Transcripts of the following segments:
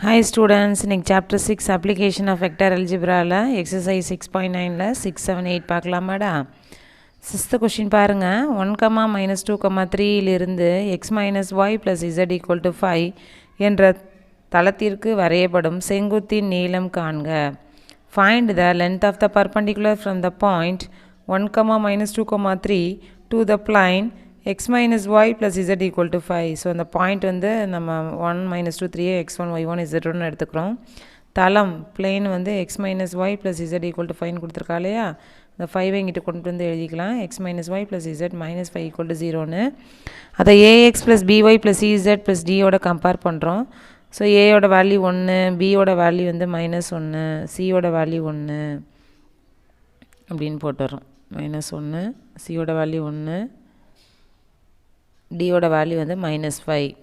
Hi students, இன்னைக்கு chapter 6 application of vector algebraல exercise 6.9ல 6, 7, 8 பார்க்கலாமாடா. 6th question பாருங்க. 1, -2, 3 இலிருந்து x minus y plus z equal to 5 என்ற தளத்திற்கு வரையப்படும் செங்குத்தின் நீளம் காண்க. Find the length of the perpendicular from the point 1, -2, 3 to the plane x minus y plus z equal to 5. So அந்த point வந்து நம்ம 1 - 2 3 x1 y1 z1 எடுத்துக்கிறோம். தளம் பிளேன் வந்து x minus y plus z equal to 5 கொடுத்துருக்கா இல்லையா, இந்த 5 இங்கிட்ட கொண்டு வந்து எழுதிக்கலாம். x minus y plus z minus 5 equal to 0ன்னு அதை ax plus by plus ez plus dயோட கம்பேர் பண்ணுறோம். ஸோ ஏயோட வேல்யூ 1, பியோட வேல்யூ வந்து -1, சியோட வேல்யூ 1 அப்படின்னு போட்டுறோம். -1, சியோட வேல்யூ 1, டியோட வேல்யூ வந்து -5.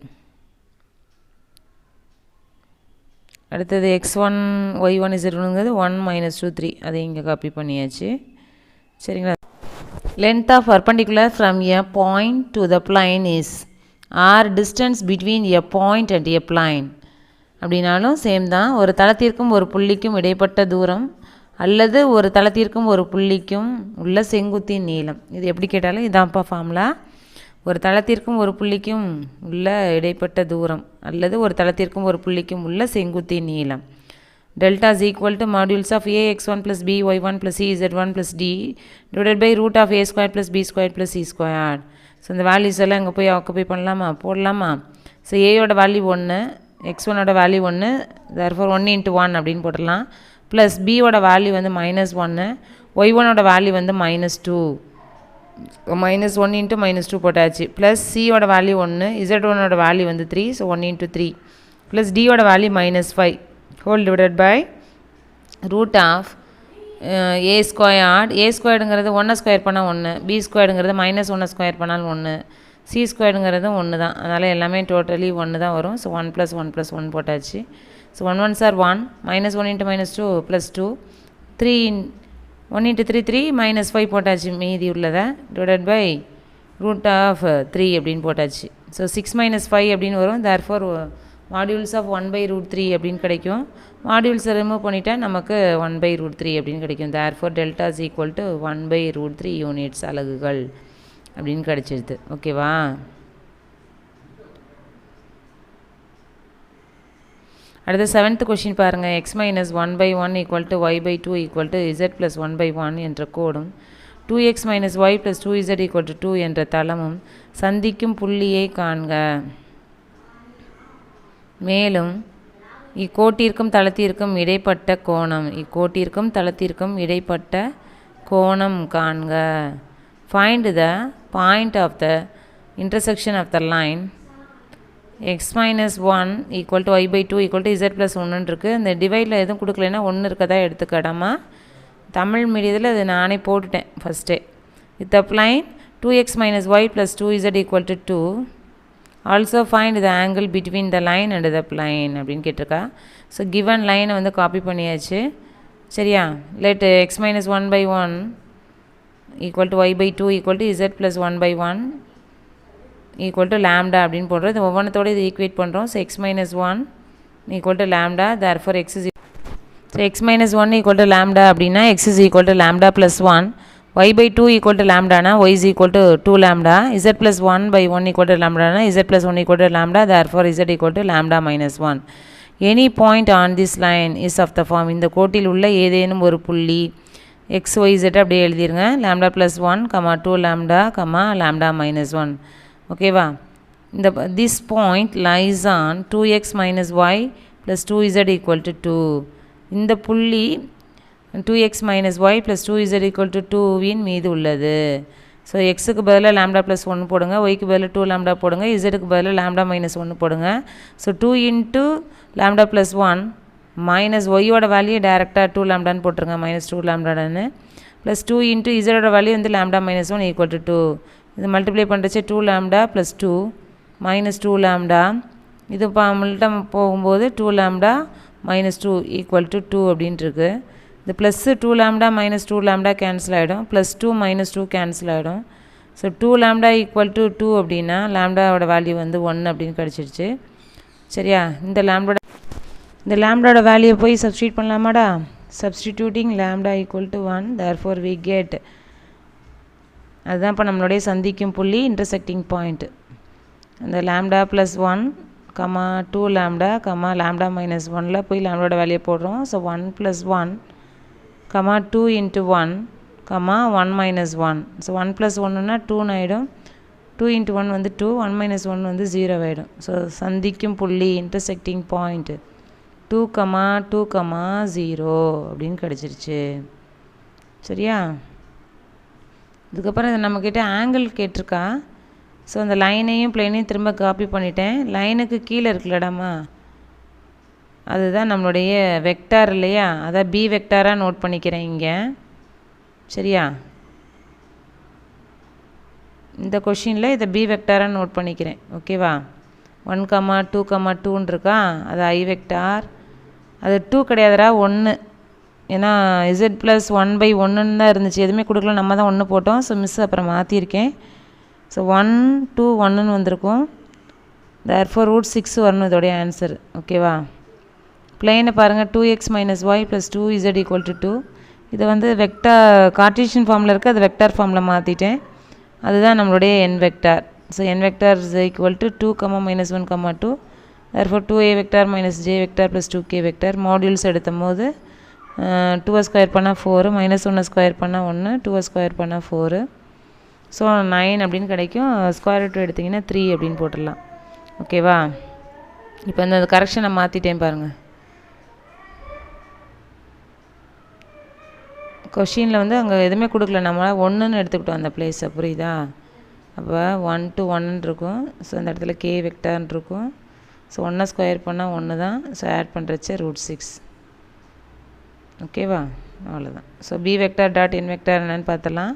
அடுத்தது x1 y1 z1ங்கிறது 1 - 2 3, அதை இங்கே காப்பி பண்ணியாச்சு. சரிங்களா. Length of perpendicular from a point to the plane is or distance between a point and a plane. அப்படின்னாலும் சேம் தான். ஒரு தளத்திற்கும் ஒரு புள்ளிக்கும் இடைப்பட்ட தூரம் அல்லது ஒரு தளத்திற்கும் ஒரு புள்ளிக்கும் உள்ள செங்குத்தின் நீளம். இது எப்படி கேட்டாலும் இதான்ப்பா ஃபார்முலா. ஒரு தளத்திற்கும் ஒரு புள்ளிக்கும் உள்ள இடைப்பட்ட தூரம் அல்லது ஒரு தளத்திற்கும் ஒரு புள்ளிக்கும் உள்ள செங்குத்தின் நீளம். Delta is equal to modulus of A x1 plus B y1 plus C z1 plus D divided by root of a square plus B square plus C square. So இந்த வேல்யூஸ் எல்லாம் இங்கே போய் ஆக்குபை பண்ணலாமா, போடலாமா. So ஏயோட value 1, x1ஓட value 1, therefore 1 × 1 அப்படின்னு போடலாம். ப்ளஸ் பியோட வேல்யூ வந்து -1, y1ஓட வேல்யூ வந்து -2, -1 × -2 போட்டாச்சு. ப்ளஸ் சியோட வேல்யூ 1, z1ஓட வேல்யூ வந்து 3, ஸோ 1 × 3 ப்ளஸ் டியோட value -5 whole divided by root of A squared. A ஸ்கொயர்டுங்கிறது 1 ஸ்கொயர் பண்ணால் 1, பி ஸ்கொயர்டுங்கிறது -1 ஸ்கொயர் பண்ணால் 1, சி ஸ்கொயர்டுங்கிறது 1 தான். அதனால் எல்லாமே டோட்டலி 1 தான் வரும். ஸோ 1 + 1 + 1 போட்டாச்சு. ஸோ 1 1s are 1, -1 × -2 + 2, 3 1 × 3 3, -5 போட்டாச்சு மீதி உள்ளதை டிவைடட் பை ரூட் ஆஃப் 3 அப்படின்னு போட்டாச்சு. ஸோ 6 - 5 அப்படின்னு வரும். தேர்ஃபோர் மாடியூல்ஸ் ஆஃப் 1/√3 அப்படின்னு கிடைக்கும். மாடியூல்ஸை ரிமூவ் பண்ணிட்டா நமக்கு 1/√3 அப்படின்னு கிடைக்கும். Therefore delta is equal to 1/√3 units, அலகுகள் அப்படின்னு கிடைச்சிடுது. ஓகேவா. அடுத்த 7th கொஷின் பாருங்கள். x - 1/1 = y/2 = z + 1/1 என்ற கோடும் 2x - y + 2z = 2 என்ற தளமும் சந்திக்கும் புள்ளியை காண்க. மேலும் இக்கோட்டிற்கும் தளத்திற்கும் இடைப்பட்ட கோணம், இக்கோட்டிற்கும் தளத்திற்கும் இடைப்பட்ட கோணம் காண்க. Find the point of the intersection of the line x - 1 = y/2 = z + 1 இருக்குது. அந்த டிவைடில் எதுவும் கொடுக்கலன்னா 1 இருக்கதா எடுத்துக்கடாமா. தமிழ் மீடியத்தில் அது நானே போட்டுட்டேன் ஃபஸ்ட்டே. With the plain 2x - y + 2z = 2. Also find the angle between the line and the plain அப்படின்னு கேட்டிருக்கா. ஸோ கிவன் லைனை வந்து காப்பி பண்ணியாச்சு. சரியா. Let x - 1/1 = y/2 = z + 1/1 = lambda அப்படின்னு போடுறோம். இது ஒவ்வொன்றத்தோடு இது ஈக்குவேட் பண்ணுறோம். So x - 1 = lambda. Therefore x is so x - 1 = lambda அப்படின்னா x is equal lambda + 1, y/2 = லாம்டானா y is equal 2 lambda, z + 1/1 = லாம்டானா z + 1 = lambda. Therefore z = lambda - 1. Any point on this line is of the form. இந்த கோட்டில் உள்ள ஏதேனும் ஒரு புள்ளி x y z அப்படியே எழுதிருங்க. Lambda + 1, 2 lambda, lambda - 1. ஓகேவா. இந்த this point lies on 2x - y + 2z = 2. இந்த புள்ளி 2x - y + 2z = 2வின் மீது உள்ளது. ஸோ எக்ஸுக்கு பதிலாக லாம்டா + 1 போடுங்க, ஒய்க்கு பதிலாக 2 லாம்டா போடுங்க, இசட்டுக்கு பதிலாக லாம்டா -1 போடுங்க. ஸோ 2 × லாம்டா + 1 மைனஸ் ஒய்யோட வேல்யூ டேரெக்டாக 2 லாம்டான்னு போட்டுருங்க, -2 லாம்டான்னு. ப்ளஸ் 2 × இசடோட வேல்யூ வந்து லாம்டா -1 = 2. இது மல்டிப்ளை பண்ணுறச்சு 2 லாம்டா + 2 -2 லாம்டா. இது மல்ட்ட போகும்போது 2 லாம்டா -2 = 2 அப்படின்ட்டுருக்கு. இந்த ப்ளஸ்ஸு 2 லாம்டா -2 லாம்டா கேன்சல் ஆகிடும், +2 -2 கேன்சல் ஆகிடும். ஸோ 2 லாம்டா = 2 அப்படின்னா லாம்டாவோட வேல்யூ வந்து 1 அப்படின்னு கிடச்சிடுச்சு. சரியா. இந்த லாம்டா இந்த லாம்டாவோட வேல்யூ போய் சப்ஸ்டியூட் பண்ணலாமாடா? Substituting lambda equal to 1, therefore we get, அதுதான் இப்போ நம்மளுடைய சந்திக்கும் புள்ளி, இன்டர்செக்டிங் பாயிண்ட். அந்த lambda plus 1 comma 2 lambda comma lambda minus 1ல் போய் லாம்டாவோட வேல்யூ போடுறோம். So 1 + 1 comma 2 × 1 comma 1 - 1. ஸோ 1 + 1ன்னா 2 ஆகிடும். 2 × 1 வந்து 2, 1 - 1 வந்து 0 ஆகிடும். ஸோ சந்திக்கும் புள்ளி, இன்டர்செக்டிங் பாயிண்ட் 2, 2, 0 அப்படின்னு கிடச்சிருச்சு. சரியா? இதுக்கப்புறம் இது நம்மக்கிட்ட ஆங்கிள் கேட்டிருக்கா. ஸோ அந்த லைனையும் பிளேனையும் திரும்ப காப்பி பண்ணிட்டேன். லைனுக்கு கீழே இருக்குல்லடாமா, அதுதான் நம்மளுடைய வெக்டார் இல்லையா, அதை பி வெக்டாராக நோட் பண்ணிக்கிறேன் இங்கே. சரியா? இந்த கொஷினில் இதை பி வெக்டாராக நோட் பண்ணிக்கிறேன். ஓகேவா? 1, 2, 2ன்னு இருக்கா, அது ஐ வெக்டார். அது 2 கிடையாதுடா, 1. ஏன்னா z + 1/1 தான் இருந்துச்சு, எதுவுமே கொடுக்கல, நம்ம தான் 1 போட்டோம். ஸோ மிஸ் அப்புறம் மாற்றிருக்கேன். ஸோ 1, 2, 1ன்னு வந்திருக்கும். தேர்ஃபோர் √6 வரணும் இதோடைய ஆன்சர். ஓகேவா? பிளேனை பாருங்கள், 2x - y + 2z = 2. இதை வந்து வெக்டார் கார்ட்டீசியன் ஃபார்மில் இருக்குது, அது வெக்டார் ஃபார்மில் மாற்றிட்டேன். அதுதான் நம்மளுடைய n vector. So n vector = 2, -1, 2. Therefore 2a vector - j vector + 2k vector. Modules எடுத்தும் போது 2 ஸ்கொயர் பண்ணால் 4, -1 ஸ்கொயர் பண்ணால் 1, 2 ஸ்கொயர் பண்ணால் 4. ஸோ 9 அப்படின்னு கிடைக்கும். ஸ்கொயர் ரூட் எடுத்திங்கன்னா 3 அப்படின்னு போட்டுடலாம். ஓகேவா? இப்போ இந்த கரெக்ஷனை மாற்றிட்டேன் பாருங்கள். கொஷினில் வந்து அங்கே எதுவுமே கொடுக்கல, நம்மளால் 1ன்னு எடுத்துக்கிட்டோம் அந்த பிளேஸை. புரியுதா? அப்போ 1 to 1 இருக்கும். ஸோ அந்த இடத்துல k வெக்டார்னு இருக்கும். ஸோ 1 ஸ்கொயர் பண்ணால் 1 தான். ஸோ ஆட் பண்ணுறச்ச √6. ஓகேவா? அவ்வளோதான். So B vector dot n vector என்னன்னு பார்த்தலாம்.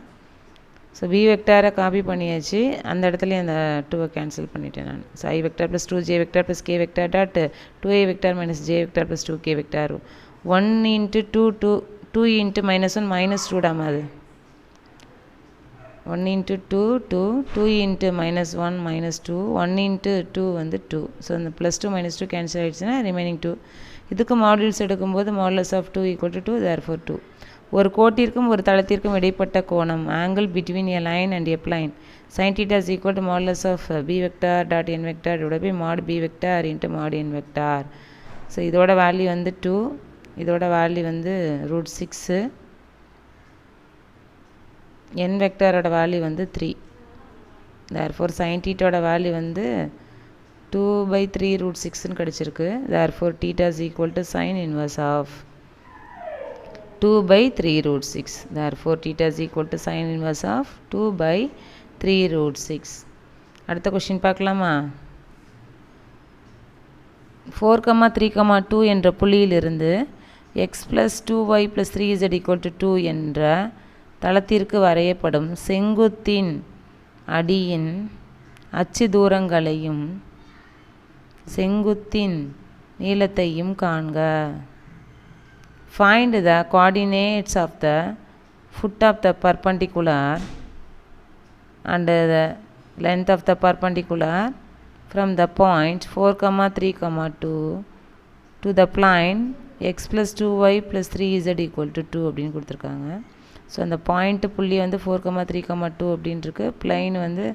ஸோ பி வெக்டாரை காப்பி பண்ணியாச்சு, அந்த இடத்துலையும் அந்த 2வை கேன்சல் பண்ணிட்டேன் நான். So I vector + 2j vector + k vector dot 2a vector - j vector + 2k vector. 1 × 2, 2 × -1 -2 டாமா அது. 1 × 2, 2, 2 × -1 -2, 1 × 2 வந்து 2. ஸோ அந்த +2 -2 கேன்சல் ஆகிடுச்சுன்னா ரிமைனிங் 2. இதுக்கு மாடியூல்ஸ் எடுக்கும்போது மாடுலஸ் ஆஃப் 2 = 2, தேர்ஃபோர் 2. ஒரு கோட்டிற்கும் ஒரு தளத்திற்கும் இடைப்பட்ட கோணம், angle between a line and a plane, sin θ = modulus of b vector dot n vector / mod b vector × mod n vector. So இதோட வேல்யூ வந்து 2, இதோட வேல்யூ வந்து √6, n வெக்டாரோட வேல்யூ வந்து 3. தேர்ஃபோர் sin θோட வேல்யூ வந்து 2/3 √6ன்னு கிடச்சிருக்கு. Therefore θ = sin inverse of 2/3 √6. Therefore θ = sin inverse of 2/3 √6. அடுத்த question பார்க்கலாமா? 4, 3, 2 என்ற புள்ளியிலிருந்து x + 2y + 3z = 2 என்ற தளத்திற்கு வரையப்படும் செங்குத்தின் அடியின் அச்சு தூரங்களையும் செங்குத்தின் நீளத்தையும் காண்க. Find the coordinates of the foot of the perpendicular and the length of the perpendicular from the point 4, 3, 2 to the plane x + 2y + 3z = 2 அப்படின்னு கொடுத்துருக்காங்க. ஸோ அந்த பாயிண்ட் புள்ளி வந்து 4, 3, 2 அப்படின்னு இருக்குது. பிளைன் வந்து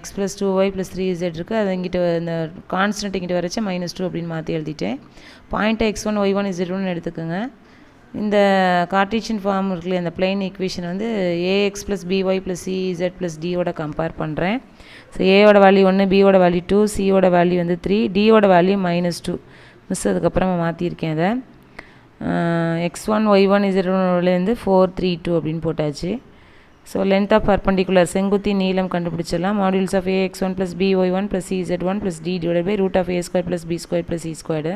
x + 2y + 3z இருக்குது. அது இங்கிட்ட இந்த கான்ஸ்டன்ட் இங்கிட்ட வரைச்சா -2 அப்படின்னு மாற்றி எழுதிட்டேன். பாயிண்ட்டை x1, y1, z1 எடுத்துக்கோங்க. இந்த கார்ட்டீசியன் ஃபார்ம் இருக்குல்ல, இந்த பிளைன் ஈக்குவேஷன் வந்து ax + by + cz + d compare பண்ணுறேன். ஸோ ஏயோட வேல்யூ 1, பியோட வேல்யூ 2, சியோட வேல்யூ வந்து 3, டியோட வேல்யூ -2. மிஸ் அதுக்கப்புறமா மாற்றிருக்கேன். அதை x1, y1, z1லேருந்து 4, 3, 2 அப்படின்னு போட்டாச்சு. ஸோ லென்த் ஆஃப் பர்பண்டிகுலர் செங்குத்தின் நீளம் கண்டுபிடிச்சிடலாம். Modulus of ax1 + by1 + cz1 + d / √a² + b² + c².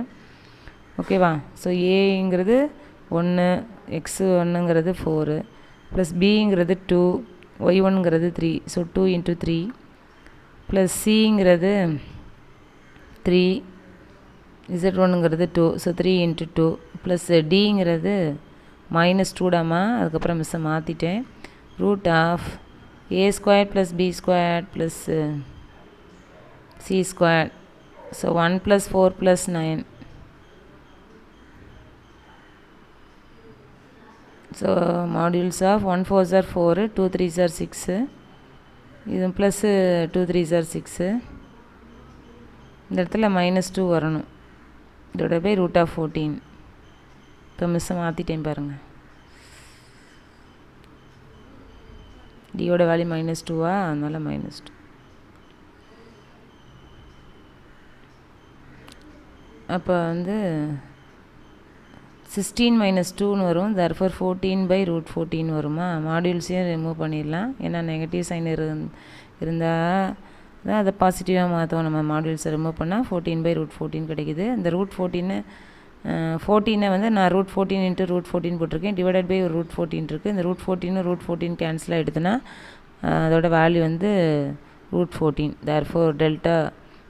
ஓகேவா? ஸோ ஏங்கிறது 1, x1ங்கிறது 4 + பிங்கிறது 2, y1ங்கிறது 3. ஸோ 2 × 3 + சிங்கிறது 3, z1ங்கிறது 2. ஸோ 3 × 2 + டிங்கிறது -2 டாமா. அதுக்கப்புறம் மிஸ்ஸை மாற்றிட்டேன். √a² + b² + c². So 1 + 4 + 9 so modulus of 1 4s are 4, 2 3s are 6, இது ப்ளஸ்ஸு 2 3s are 6. இந்த இடத்துல -2 வரணும். இதோட பை √14. இப்போ மிஸ்ஸை மாற்றிட்டேன் பாருங்கள். டியோட வேல்யூ -2வா, அதனால் -2. அப்போ வந்து 16 - 2ன்னு வரும். தர்ஃபோர் 14/√14 வருமா. மாடியூல்ஸையும் ரிமூவ் பண்ணிடலாம். ஏன்னா நெகட்டிவ் சைன் இருந்தால் தான் அதை பாசிட்டிவாக மாற்றுவோம். நம்ம மாடியூல்ஸை ரிமூவ் பண்ணால் 14/√14 கிடைக்குது. இந்த √14 வந்து நான் √14 × √14 போட்டிருக்கேன். டிவைடட் பை ஒரு √14 இருக்குது. இந்த √14 கேன்சல் ஆகிடுதுன்னா அதோட வேல்யூ வந்து √14. therefore delta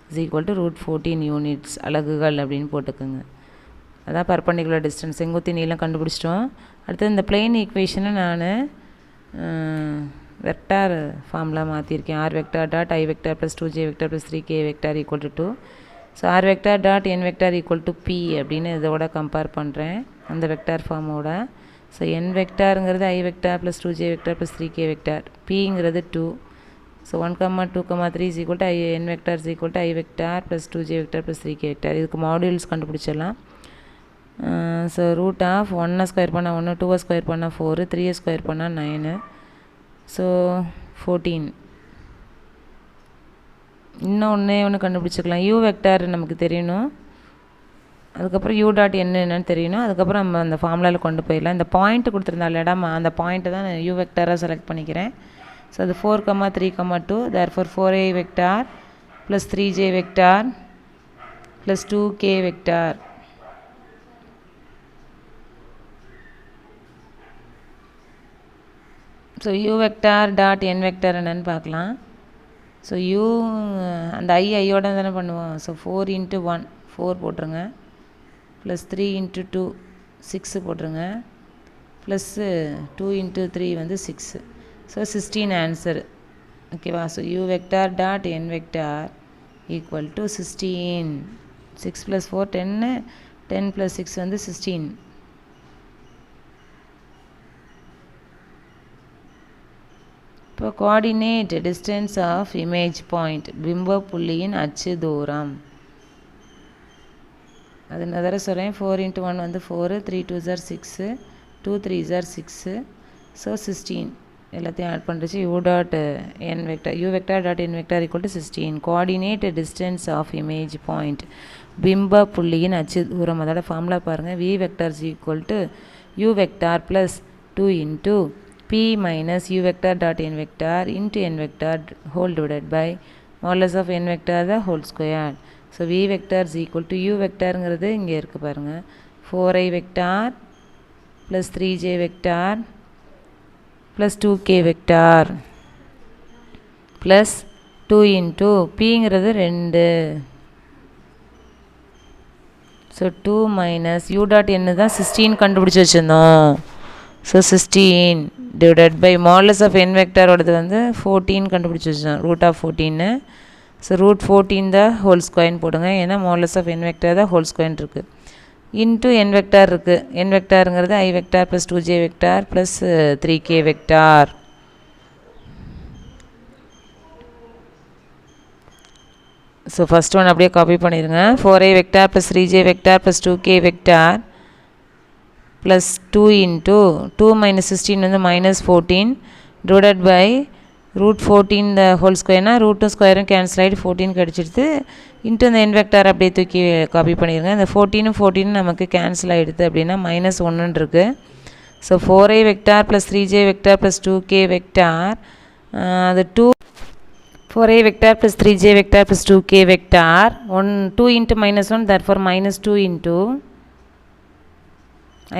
is equal to √14 units, அலகுகள் அப்படின்னு போட்டுக்கோங்க. அதான் பர்பண்டிகுலர் டிஸ்டன்ஸ், செங்குத்து நீளம் கண்டுபிடிச்சிட்டோம். அடுத்து இந்த பிளெயின் ஈக்குவேஷனை நான் வெக்டார் ஃபார்மில் மாற்றிருக்கேன். r vector dot i vector plus 2j vector plus 3k vector equal to 2. So r vector dot n vector equal to p அப்படின்னு இதோட கம்பேர் பண்ணுறேன் அந்த வெக்டார் ஃபார்மோட. ஸோ n வெக்டாருங்கிறது i vector plus 2j vector plus 3k vector, pங்கிறது 2. So 1, 2, 3 is equal to n vector is equal to i vector plus 2j vector plus 3k vector. இதுக்கு modules கண்டுபிடிச்சிடலாம். So √1 square பண்ணால் 1, 2 square பண்ணால் 4, 3 square பண்ணால் 9. So 14. இன்னும் ஒன்று கண்டுபிடிச்சிக்கலாம். You vector நமக்கு தெரியணும். அதுக்கப்புறம் யூ டாட் என்னன்னு தெரியணும். அதுக்கப்புறம் நம்ம அந்த ஃபார்முலாவில் கொண்டு போயிடலாம். இந்த பாயிண்ட் கொடுத்துருந்தால் இடம் அந்த பாயிண்ட்டை தான் நான் யூ வெக்டாராக செலக்ட் பண்ணிக்கிறேன். ஸோ அது 4, 3, 2. therefore 4i vector plus 3j vector plus 2k vector. So U vector dot N vector என்னன்னு பார்க்கலாம். ஸோ யூ அந்த ஐயோட தானே பண்ணுவோம். ஸோ 4 × 1 4 போட்டுருங்க, ப்ளஸ் 3 × 2 6 போட்டுருங்க, ப்ளஸ்ஸு 2 × 3 வந்து 6. So 16 answer. ஓகேவா. So U vector dot N vector equal to 16. 6 + 4 10, 10 + 6 வந்து 16. இப்போ coordinate distance of image point, பிம்ப புள்ளியின் அச்சு தூரம். அது நான் தர சொல்கிறேன். 4 × 1 வந்து 4, 3 2s are 6, 2 3s are 6. So 16 எல்லாத்தையும் ஆட் பண்ணுறச்சு. U dot N vector U vector dot N vector equal to 16. Coordinate distance of image point, பிம்ப புள்ளியின் அச்சு தூரம். அதோட ஃபார்முலா பாருங்கள். V vector is equal to U vector plus 2 × p minus u vector dot n vector into n vector whole divided by modulus of n vector the whole square. So v vector is equal to u vectorங்கிறது இங்கே இருக்கு பாருங்க. 4i vector plus 3j vector plus 2k vector plus 2 into pங்கிறது 2. So 2 minus u dot n தான் 16 கண்டுபிடிச்சு வச்சிருந்தோம். So 16 divided by modulus of N வெக்டாரோடது வந்து 14 கண்டுபிடிச்சி வச்சோம். √14. ஸோ √14 தான் ஹோல் ஸ்கொயர்னு போடுங்க. ஏன்னா மாடுலஸ் ஆஃப் என் வெக்டார் தான் ஹோல் ஸ்கொயர் இருக்குது. இன்ட்டு என் வெக்டார் இருக்குது. என் வெக்டாருங்கிறது i vector plus 2j vector plus 3k vector. So first one அப்படியே காப்பி பண்ணிடுங்க. 4i vector plus 3j vector plus 2k vector plus 2 into 2 minus 16 வந்து -14 divided by √14 the whole square னா √2 ஸ்கொயரும் cancel ஆகிட்டு 14 கிடச்சிடுது. Into இந்த என் vector அப்படியே தூக்கி copy பண்ணிடுங்க. இந்த 14 நமக்கு கேன்சல் ஆகிடுது அப்படின்னா -1 இருக்குது. So 4i vector plus 3j vector plus 2k vector அது 4i vector plus 3j vector plus 2k vector 2 into -1 therefore -2 into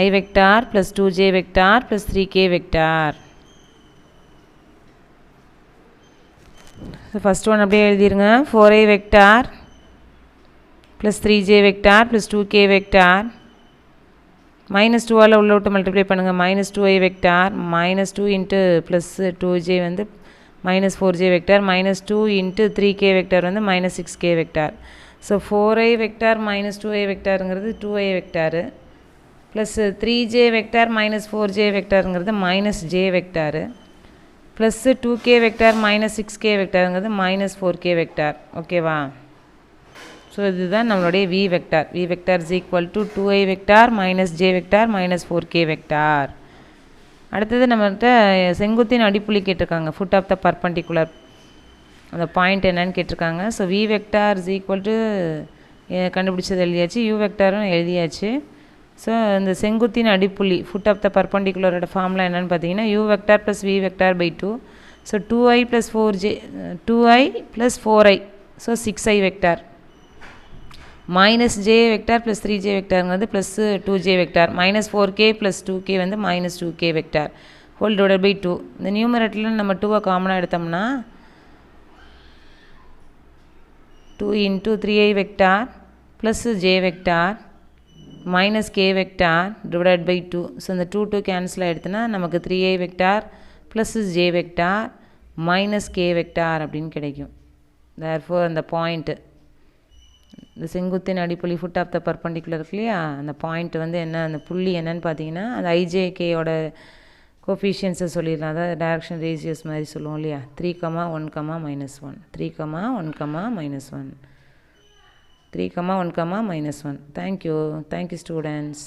i vector plus 2j vector plus 3k vector. So first one அப்படியே எழுதிருங்க. 4i vector plus 3j vector plus 2k vector -2 உள்ள விட்டு multiply பண்ணுங்கள். -2i vector -2 into plus 2j வந்து -4j vector -2 into 3k vector வந்து -6k vector. ஸோ 4i vector -2i vectorங்கிறது 2i vector plus 3j vector minus 4j வெக்டாருங்கிறது minus J vector, plus 2k vector minus 6k வெக்டாருங்கிறது minus 4k vector. ஓகேவா? So இதுதான் நம்மளுடைய v vector. v vector is equal to 2i vector minus j vector minus 4k vector. அடுத்தது நம்மகிட்ட செங்குத்தின் அடிப்புள்ளி கேட்டிருக்காங்க, ஃபுட் ஆஃப் த பர்பண்டிகுலர், அந்த பாயிண்ட் என்னன்னு கேட்டிருக்காங்க. So v vector is equal to கண்டுபிடிச்சது எழுதியாச்சு, u வெக்டாரும் எழுதியாச்சு. ஸோ இந்த செங்குத்தின் அடிப்புள்ளி ஃபுட் ஆஃப் த பர்பண்டிகுலரோட ஃபார்முலா என்னென்னு பார்த்தீங்கன்னா u vector plus v vector by 2. So 2i plus 2i plus 4i, so 6i vector minus j vector plus 3j வெக்டாருங்கிறது plus 2j vector minus 4k plus 2k வந்து minus 2k vector whole divided by 2. இந்த நியூமரேட்டரில் நம்ம 2 காமனாக எடுத்தோம்னா 2 into 3i vector plus j vector minus k vector divided by 2. So இந்த 2 cancel ஆகிடுதுன்னா நமக்கு 3i vector plus j vector minus k vector அப்படின்னு கிடைக்கும். தேர்ஃபோர் அந்த பாயிண்ட்டு, இந்த செங்குத்தின் அடிப்புள்ளி ஃபுட் ஆஃப் த பர்பண்டிகுலர் இருக்கு இல்லையா, அந்த பாயிண்ட் வந்து என்ன, அந்த புள்ளி என்னன்னு பார்த்தீங்கன்னா அந்த ijkயோட கோஃபிஷியன்ஸை சொல்லிடலாம். அதாவது டைரக்ஷன் ரேஷியோஸ் மாதிரி சொல்லுவோம் இல்லையா, 3,1,-1 3,1,-1 3,1,-1. Thank you students.